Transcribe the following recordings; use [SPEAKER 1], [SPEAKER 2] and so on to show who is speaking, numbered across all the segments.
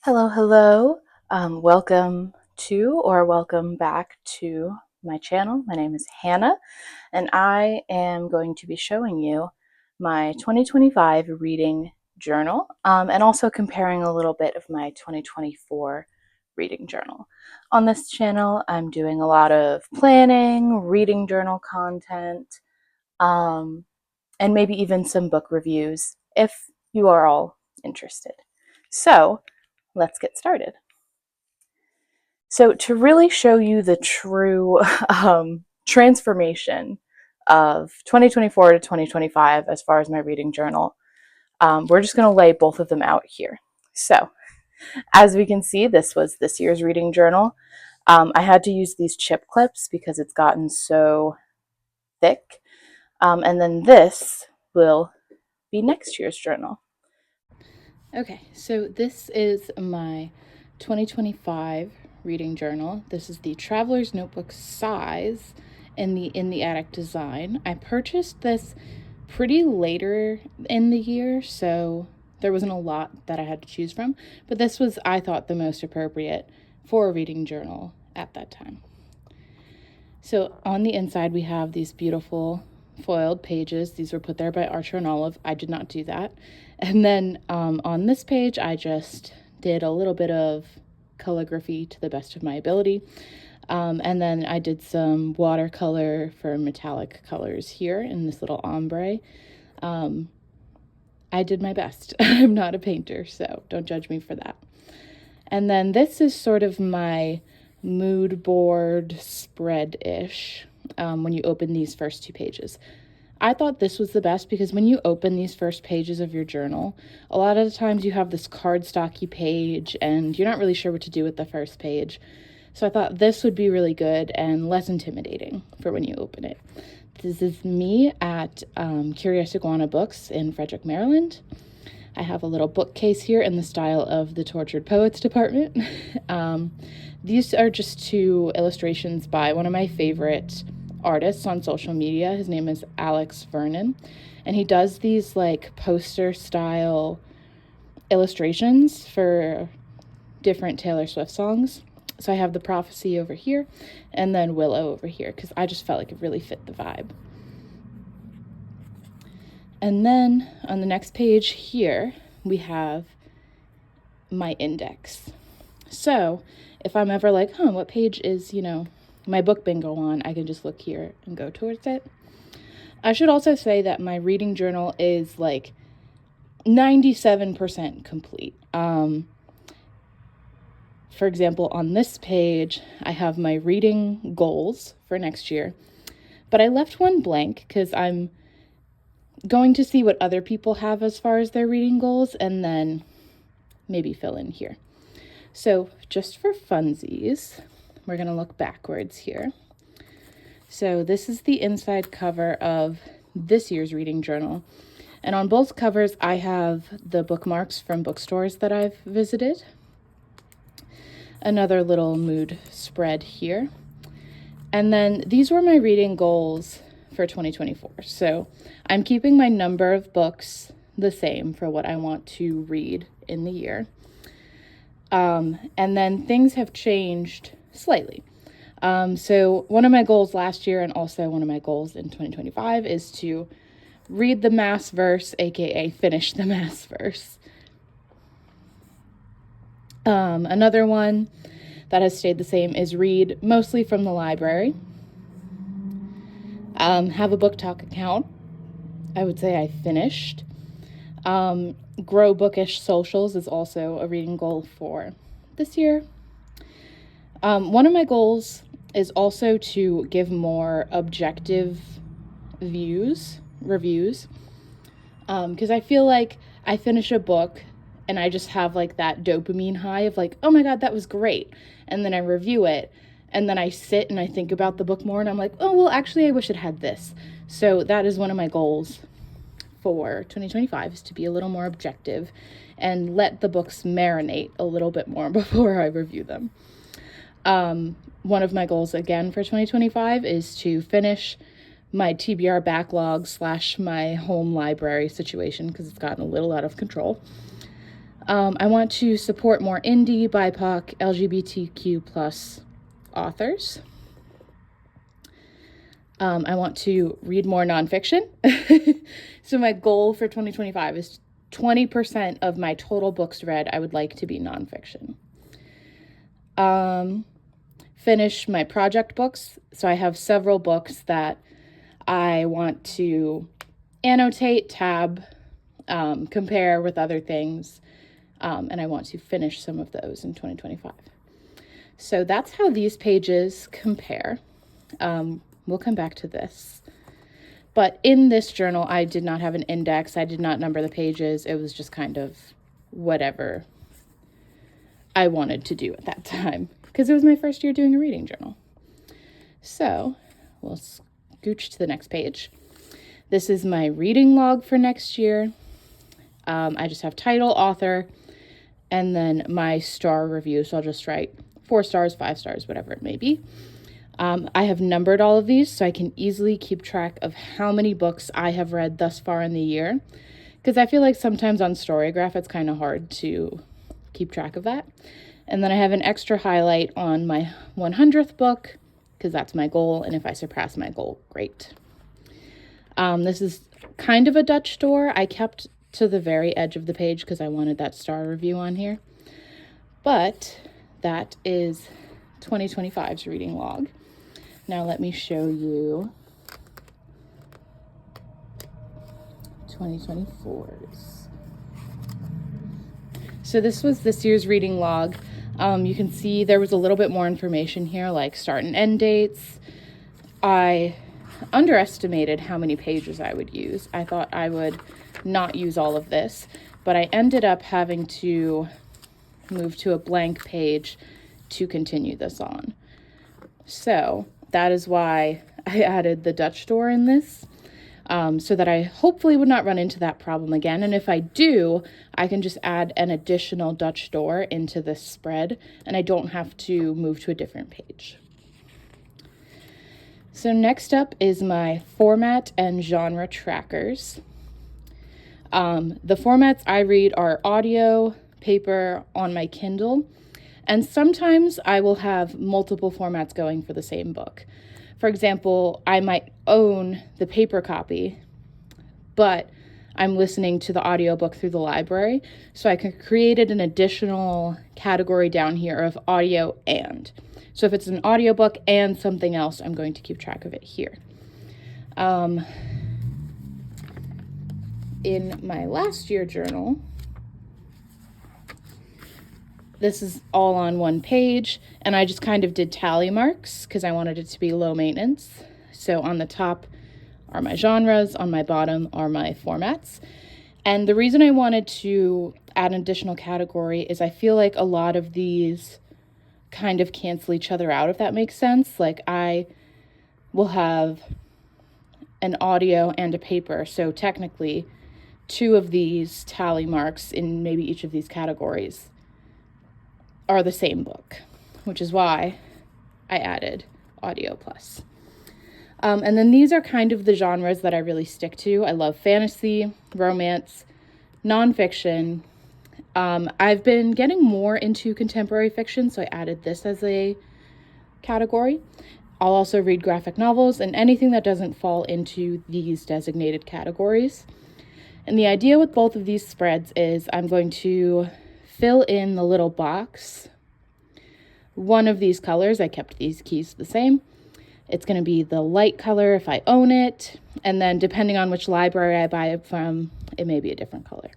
[SPEAKER 1] Hello, hello. Welcome back to my channel. My name is Hannah, and I am going to be showing you my 2025 reading journal and also comparing a little bit of my 2024 reading journal. On this channel, I'm doing a lot of planning, reading journal content, um, and maybe even some book reviews if you are all interested. So, let's get started. So, to really show you the true transformation of 2024 to 2025 as far as my reading journal, we're just going to lay both of them out here. So, as we can see, this was this year's reading journal. I had to use these chip clips because it's gotten so thick. And then this will be next year's journal. Okay, so this is my 2025 reading journal. This is the Traveler's Notebook size in the attic design. I purchased this pretty later in the year, so there wasn't a lot that I had to choose from, but this was, I thought, the most appropriate for a reading journal at that time. So on the inside, we have these beautiful foiled pages. These were put there by Archer and Olive. I did not do that. And then on this page, I just did a little bit of calligraphy to the best of my ability. And then I did some watercolor for metallic colors here in this little ombre. I did my best. I'm not a painter, so don't judge me for that. And then this is sort of my mood board spread-ish when you open these first two pages. I thought this was the best because when you open these first pages of your journal, a lot of the times you have this cardstocky page and you're not really sure what to do with the first page. So I thought this would be really good and less intimidating for when you open it. This is me at Curious Iguana Books in Frederick, Maryland. I have a little bookcase here in the style of the Tortured Poets department. These are just two illustrations by one of my favorite artists on social media. His name is Alex Vernon, and he does these like poster style illustrations for different Taylor Swift songs. So I have The Prophecy over here and then Willow over here because I just felt like it really fit the vibe. And then on the next page here, we have my index. So if I'm ever like, what page is, my book bingo on, I can just look here and go towards it. I should also say that my reading journal is like 97% complete. For example, on this page, I have my reading goals for next year, but I left one blank because I'm going to see what other people have as far as their reading goals and then maybe fill in here. So just for funsies, we're going to look backwards here. So this is the inside cover of this year's reading journal. And on both covers, I have the bookmarks from bookstores that I've visited. Another little mood spread here. And then these were my reading goals for 2024. So I'm keeping my number of books the same for what I want to read in the year. And then things have changed slightly. So one of my goals last year and also one of my goals in 2025 is to read the mass verse, aka finish the mass verse. Another one that has stayed the same is read mostly from the library. Have a book talk account. I would say I finished. Grow bookish socials is also a reading goal for this year. One of my goals is also to give more objective reviews, because I feel like I finish a book and I just have like that dopamine high of like, oh my God, that was great. And then I review it and then I sit and I think about the book more and I'm like, oh, well, actually, I wish it had this. So that is one of my goals for 2025 is to be a little more objective and let the books marinate a little bit more before I review them. One of my goals again for 2025 is to finish my TBR backlog / my home library situation because it's gotten a little out of control. I want to support more indie, BIPOC, LGBTQ plus authors. I want to read more nonfiction. So my goal for 2025 is 20% of my total books read I would like to be nonfiction. Finish my project books. So I have several books that I want to annotate, tab, compare with other things, and I want to finish some of those in 2025. So that's how these pages compare. We'll come back to this. But in this journal, I did not have an index. I did not number the pages. It was just kind of whatever I wanted to do at that time, because it was my first year doing a reading journal. So we'll scooch to the next page. This is my reading log for next year. I just have title, author, and then my star review. So I'll just write 4 stars, 5 stars, whatever it may be. I have numbered all of these so I can easily keep track of how many books I have read thus far in the year, because I feel like sometimes on Storygraph it's kind of hard to keep track of that. And then I have an extra highlight on my 100th book, because that's my goal, and if I surpass my goal, great. This is kind of a Dutch door. I kept to the very edge of the page because I wanted that star review on here. But that is 2025's reading log. Now let me show you 2024's. So this was this year's reading log. You can see there was a little bit more information here, like start and end dates. I underestimated how many pages I would use. I thought I would not use all of this, but I ended up having to move to a blank page to continue this on. So that is why I added the Dutch door in this, so that I hopefully would not run into that problem again. And if I do, I can just add an additional Dutch door into this spread, and I don't have to move to a different page. So next up is my format and genre trackers. The formats I read are audio, paper, on my Kindle, and sometimes I will have multiple formats going for the same book. For example, I might own the paper copy, but I'm listening to the audiobook through the library, so I created an additional category down here of audio and. So if it's an audiobook and something else, I'm going to keep track of it here. In my last year journal, this is all on one page, and I just kind of did tally marks because I wanted it to be low maintenance. So on the top are my genres, on my bottom are my formats. And the reason I wanted to add an additional category is I feel like a lot of these kind of cancel each other out, if that makes sense. Like I will have an audio and a paper, so technically 2 of these tally marks in maybe each of these categories are the same book, which is why I added audio plus. And then these are kind of the genres that I really stick to. I love fantasy, romance, nonfiction. I've been getting more into contemporary fiction, so I added this as a category. I'll also read graphic novels and anything that doesn't fall into these designated categories. And the idea with both of these spreads is I'm going to fill in the little box one of these colors. I kept these keys the same. It's going to be the light color if I own it, and then depending on which library I buy it from, it may be a different color.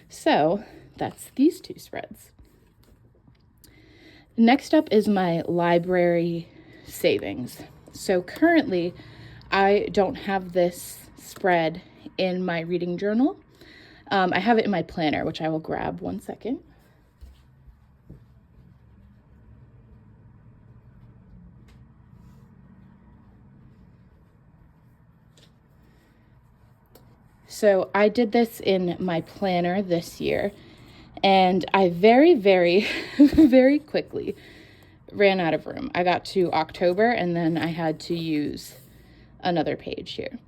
[SPEAKER 1] So that's these 2 spreads. Next up is my library savings. So currently, I don't have this spread in my reading journal. I have it in my planner, which I will grab one second. So I did this in my planner this year, and I very, very, very quickly ran out of room. I got to October, and then I had to use another page here.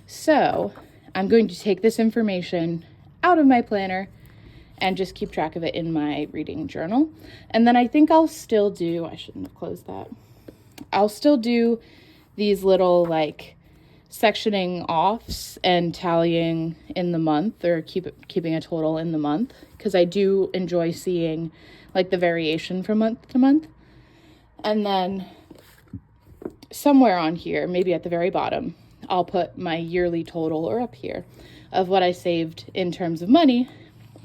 [SPEAKER 1] So I'm going to take this information out of my planner and just keep track of it in my reading journal. And then I think I'll still do, I shouldn't have closed that. I'll still do these little like sectioning offs and tallying in the month, or keeping a total in the month, because I do enjoy seeing like the variation from month to month. And then somewhere on here, maybe at the very bottom, I'll put my yearly total, or up here, of what I saved in terms of money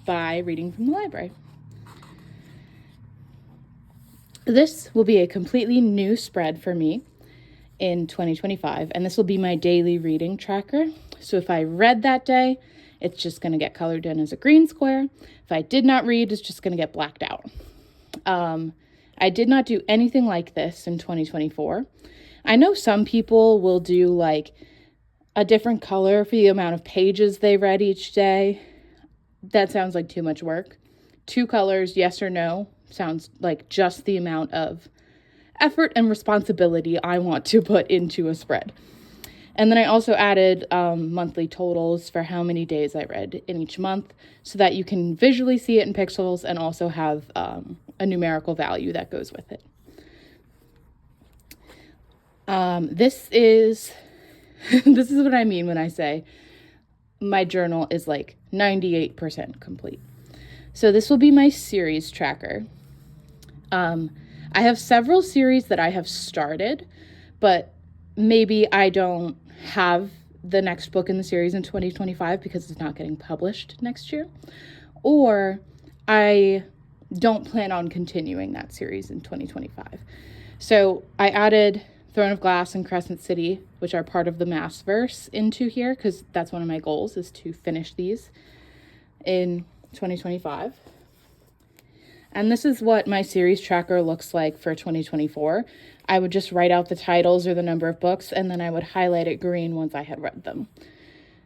[SPEAKER 1] by reading from the library. This will be a completely new spread for me in 2025, and this will be my daily reading tracker. So if I read that day, it's just going to get colored in as a green square. If I did not read, it's just going to get blacked out. I did not do anything like this in 2024. I know some people will do like a different color for the amount of pages they read each day. That sounds like too much work. 2 colors, yes or no, sounds like just the amount of effort and responsibility I want to put into a spread. And then I also added monthly totals for how many days I read in each month, so that you can visually see it in pixels and also have a numerical value that goes with it. This is what I mean when I say my journal is like 98% complete. So this will be my series tracker. I have several series that I have started, but maybe I don't have the next book in the series in 2025 because it's not getting published next year, or I don't plan on continuing that series in 2025. So I added Throne of Glass and Crescent City, which are part of the Massverse, into here because that's one of my goals, is to finish these in 2025. And this is what my series tracker looks like for 2024. I would just write out the titles or the number of books, and then I would highlight it green once I had read them.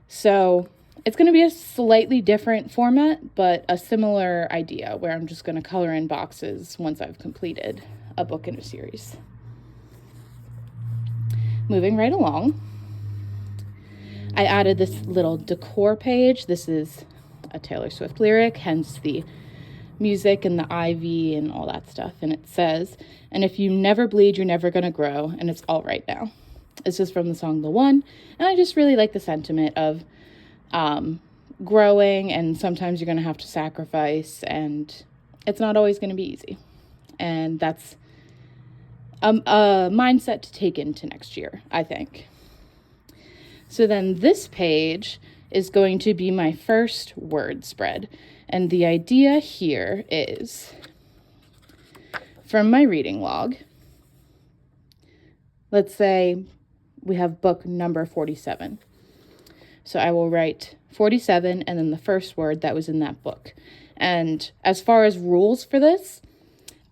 [SPEAKER 1] So it's going to be a slightly different format, but a similar idea, where I'm just going to color in boxes once I've completed a book in a series. Moving right along, I added this little decor page. This is a Taylor Swift lyric, hence the music and the ivy and all that stuff. And it says, "And if you never bleed, you're never gonna grow, and it's all right now." This is from the song The One, and I just really like the sentiment of growing, and sometimes you're gonna have to sacrifice, and it's not always gonna be easy. And that's a mindset to take into next year, I think. So then this page is going to be my first word spread. And the idea here is, from my reading log, let's say we have book number 47. So I will write 47 and then the first word that was in that book. And as far as rules for this,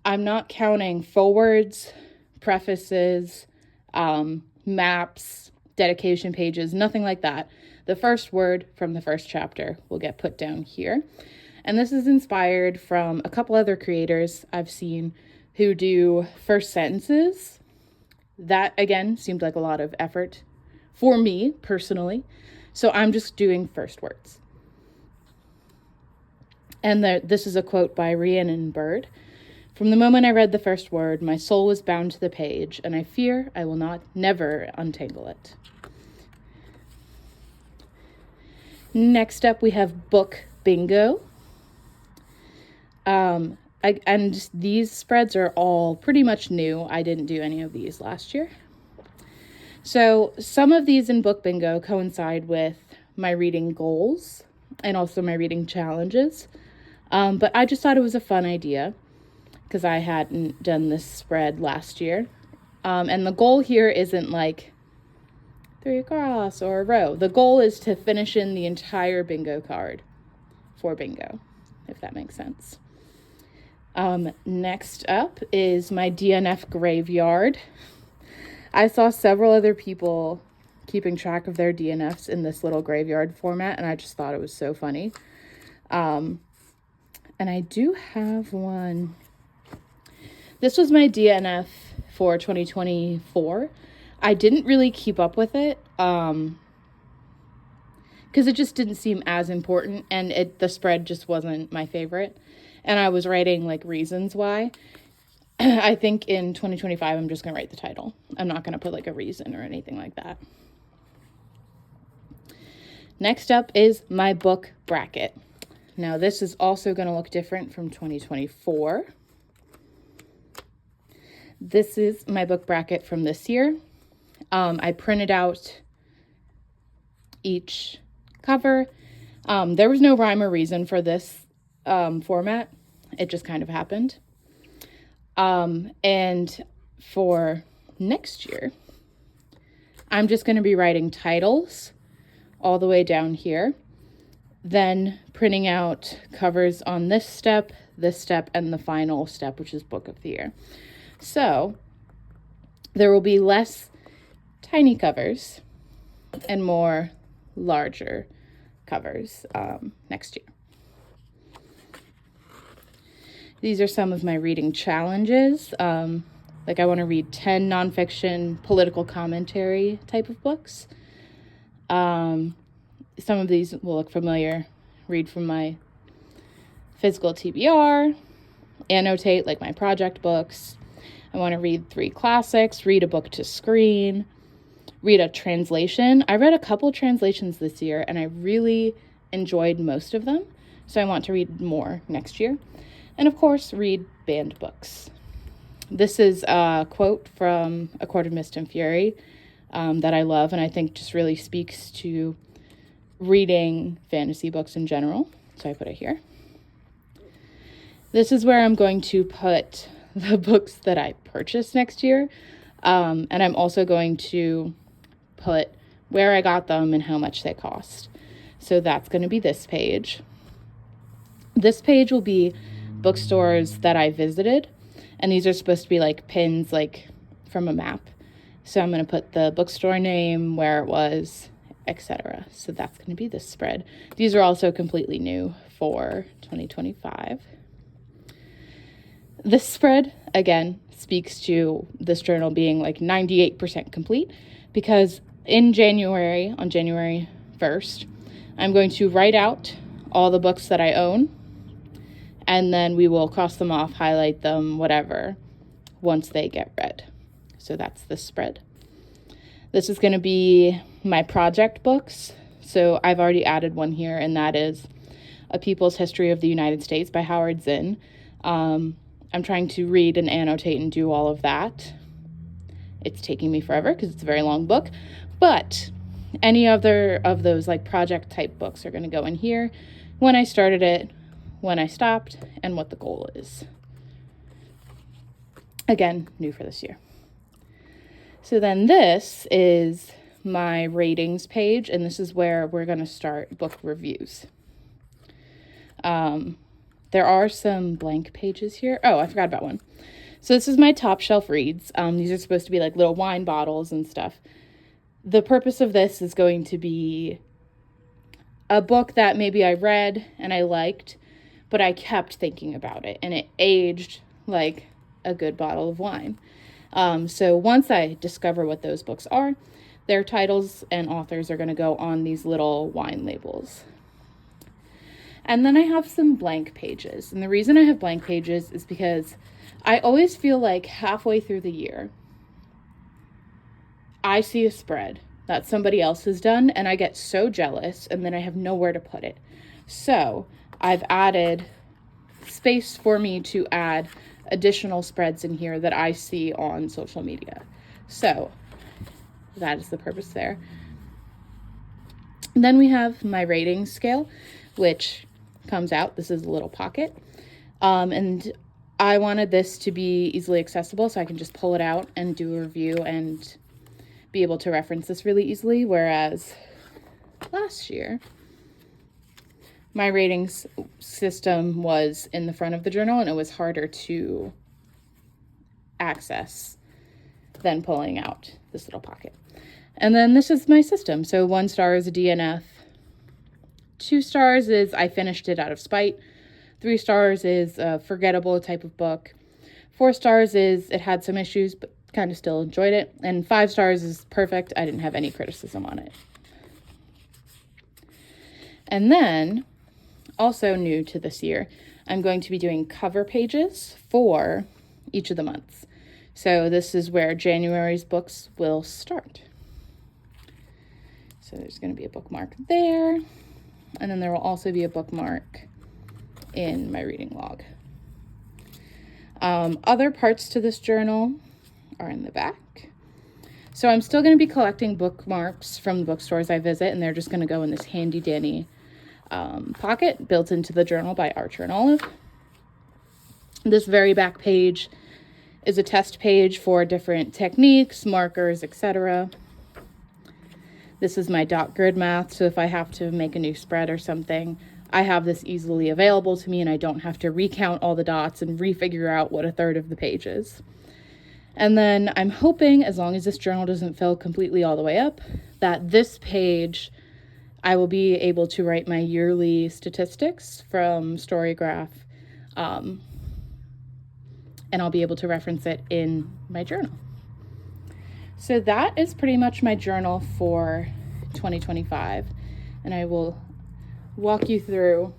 [SPEAKER 1] I'm not counting forwards, prefaces, maps, dedication pages, nothing like that. The first word from the first chapter will get put down here. And this is inspired from a couple other creators I've seen who do first sentences. That, again, seemed like a lot of effort for me personally. So I'm just doing first words. And this is a quote by Rhiannon Bird. "From the moment I read the first word, my soul was bound to the page, and I fear I will never untangle it." Next up, we have book bingo. And these spreads are all pretty much new. I didn't do any of these last year. So some of these in book bingo coincide with my reading goals and also my reading challenges. But I just thought it was a fun idea because I hadn't done this spread last year. And the goal here isn't like 3 across or a row. The goal is to finish in the entire bingo card for bingo, if that makes sense. Next up is my DNF graveyard. I saw several other people keeping track of their DNFs in this little graveyard format, and I just thought it was so funny. And I do have one. This was my DNF for 2024. I didn't really keep up with it, because it just didn't seem as important, and the spread just wasn't my favorite. And I was writing like reasons why. I think in 2025, I'm just going to write the title. I'm not going to put like a reason or anything like that. Next up is my book bracket. Now this is also going to look different from 2024. This is my book bracket from this year. I printed out each cover. There was no rhyme or reason for this format. It just kind of happened. And for next year, I'm just going to be writing titles all the way down here, then printing out covers on this step, and the final step, which is book of the year. So there will be less tiny covers and more larger covers next year. These are some of my reading challenges. Like I want to read 10 nonfiction political commentary type of books. Some of these will look familiar. Read from my physical TBR, annotate like my project books. I want to read 3 classics, read a book to screen, read a translation. I read a couple translations this year and I really enjoyed most of them. So I want to read more next year. And of course, read banned books. This is a quote from A Court of Mist and Fury that I love and I think just really speaks to reading fantasy books in general. So I put it here. This is where I'm going to put the books that I purchased next year. And I'm also going to put where I got them and how much they cost. So that's going to be this page. This page will be bookstores that I visited, and these are supposed to be like pins like from a map. So I'm going to put the bookstore name, where it was, etc. So that's going to be this spread. These are also completely new for 2025. This spread, again, speaks to this journal being like 98% complete, because in January, on January 1st, I'm going to write out all the books that I own, and then we will cross them off, highlight them, whatever, once they get read. So that's the spread. This is going to be my project books. So I've already added one here, and that is A People's History of the United States by Howard Zinn. I'm trying to read and annotate and do all of that. It's taking me forever because it's a very long book. But any other of those like project type books are going to go in here. When I started it, when I stopped, and what the goal is. Again, new for this year. So then this is my ratings page, and this is where we're going to start book reviews. There are some blank pages here. Oh, I forgot about one. So this is my top shelf reads. These are supposed to be like little wine bottles and stuff. The purpose of this is going to be a book that maybe I read and I liked, but I kept thinking about it, and it aged like a good bottle of wine. So once I discover what those books are, their titles and authors are going to go on these little wine labels. And then I have some blank pages. And the reason I have blank pages is because I always feel like halfway through the year, I see a spread that somebody else has done, and I get so jealous, and then I have nowhere to put it. So I've added space for me to add additional spreads in here that I see on social media. So that is the purpose there. And then we have my rating scale, which comes out. This is a little pocket. And I wanted this to be easily accessible so I can just pull it out and do a review and be able to reference this really easily. Whereas last year, my ratings system was in the front of the journal, and it was harder to access than pulling out this little pocket. And then this is my system. So 1 star is a DNF. 2 stars is I finished it out of spite. 3 stars is a forgettable type of book. 4 stars is it had some issues, but kind of still enjoyed it. And 5 stars is perfect. I didn't have any criticism on it. And then, also new to this year, I'm going to be doing cover pages for each of the months. So this is where January's books will start. So there's going to be a bookmark there, and then there will also be a bookmark in my reading log. Other parts to this journal are in the back. So I'm still going to be collecting bookmarks from the bookstores I visit, and they're just going to go in this handy dandy pocket built into the journal by Archer and Olive. This very back page is a test page for different techniques, markers, etc. This is my dot grid math, so if I have to make a new spread or something, I have this easily available to me and I don't have to recount all the dots and refigure out what a third of the page is. And then I'm hoping, as long as this journal doesn't fill completely all the way up, that this page I will be able to write my yearly statistics from Storygraph, and I'll be able to reference it in my journal. So that is pretty much my journal for 2025, and I will walk you through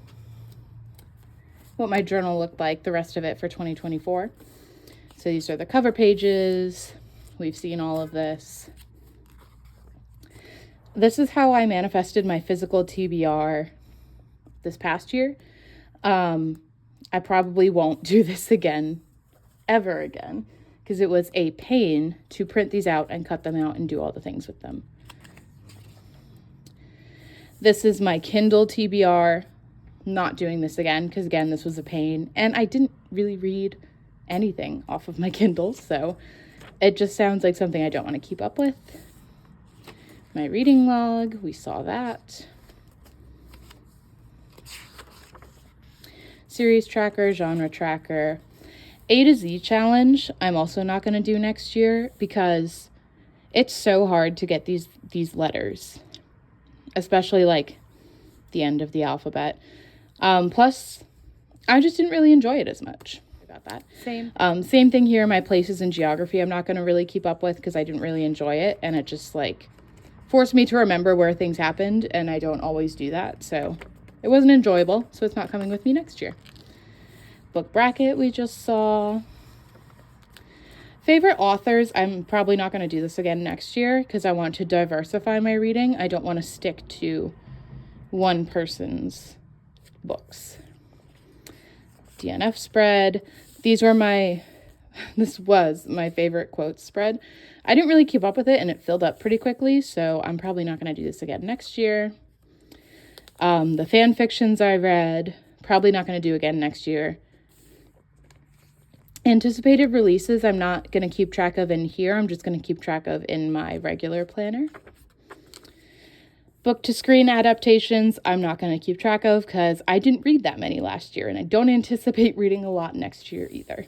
[SPEAKER 1] what my journal looked like, the rest of it for 2024. So these are the cover pages. We've seen all of this. This is how I manifested my physical TBR this past year. I probably won't do this again, ever again, because it was a pain to print these out and cut them out and do all the things with them. This is my Kindle TBR. Not doing this again, because again, this was a pain. And I didn't really read anything off of my Kindle, so it just sounds like something I don't want to keep up with. My reading log, we saw that. Series tracker, genre tracker. A to Z challenge, I'm also not going to do next year because it's so hard to get these letters, especially like the end of the alphabet. Plus, I just didn't really enjoy it as much. About that. Same thing here. My places in geography, I'm not going to really keep up with because I didn't really enjoy it, and it just like forced me to remember where things happened, and I don't always do that, so it wasn't enjoyable, so it's not coming with me next year. Book bracket we just saw. Favorite authors, I'm probably not going to do this again next year because I want to diversify my reading. I don't want to stick to one person's books. DNF spread. This was my favorite quotes spread. I didn't really keep up with it and it filled up pretty quickly, so I'm probably not going to do this again next year. The fan fictions I read, probably not going to do again next year. Anticipated releases, I'm not going to keep track of in here. I'm just going to keep track of in my regular planner. Book to screen adaptations, I'm not going to keep track of because I didn't read that many last year, and I don't anticipate reading a lot next year either.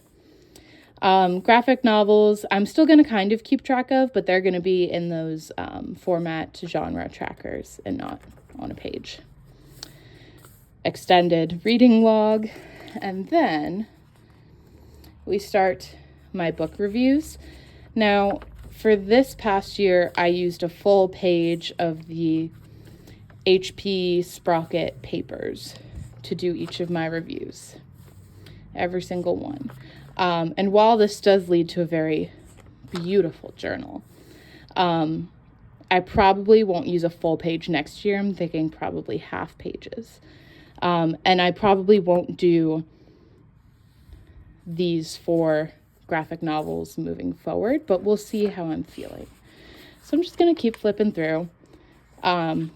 [SPEAKER 1] Graphic novels, I'm still going to kind of keep track of, but they're going to be in those format genre trackers and not on a page. Extended reading log, and then we start my book reviews. Now, for this past year, I used a full page of the HP Sprocket papers to do each of my reviews. Every single one. And while this does lead to a very beautiful journal, I probably won't use a full page next year. I'm thinking probably half pages. And I probably won't do these for graphic novels moving forward, but we'll see how I'm feeling. So I'm just going to keep flipping through.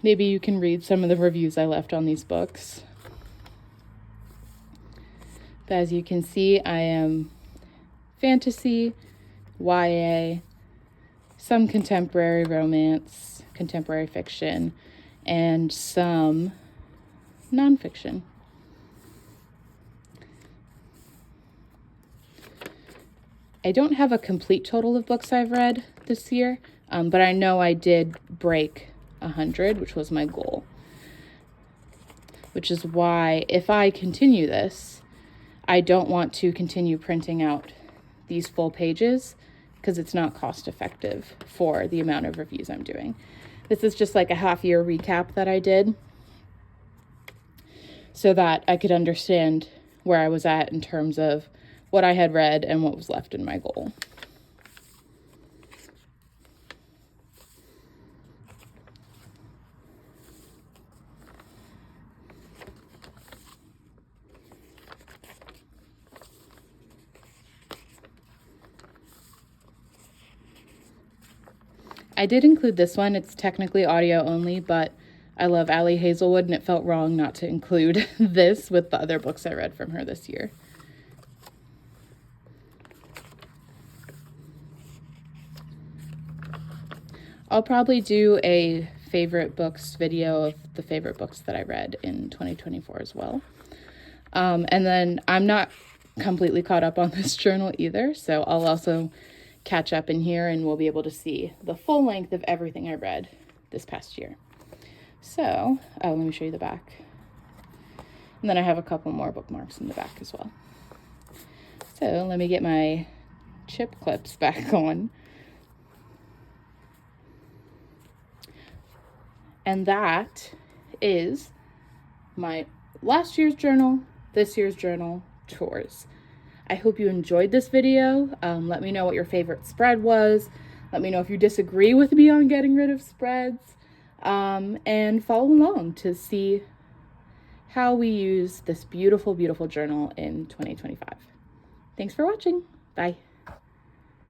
[SPEAKER 1] Maybe you can read some of the reviews I left on these books. But as you can see, I am fantasy, YA, some contemporary romance, contemporary fiction, and some nonfiction. I don't have a complete total of books I've read this year, but I know I did break 100, which was my goal. Which is why, if I continue this, I don't want to continue printing out these full pages because it's not cost effective for the amount of reviews I'm doing. This is just like a half-year recap that I did. so that I could understand where I was at in terms of what I had read and what was left in my goal. I did include this one. It's technically audio only, but I love Ali Hazelwood, and it felt wrong not to include this with the other books I read from her this year. I'll probably do a favorite books video of the favorite books that I read in 2024 as well. And then I'm not completely caught up on this journal either, so I'll also catch up in here and we'll be able to see the full length of everything I read this past year. So, let me show you the back. And then I have a couple more bookmarks in the back as well. So let me get my chip clips back on. And that is my last year's journal, this year's journal, chores. I hope you enjoyed this video. Let me know what your favorite spread was. Let me know if you disagree with me on getting rid of spreads. And follow along to see how we use this beautiful, beautiful journal in 2025. Thanks for watching. Bye.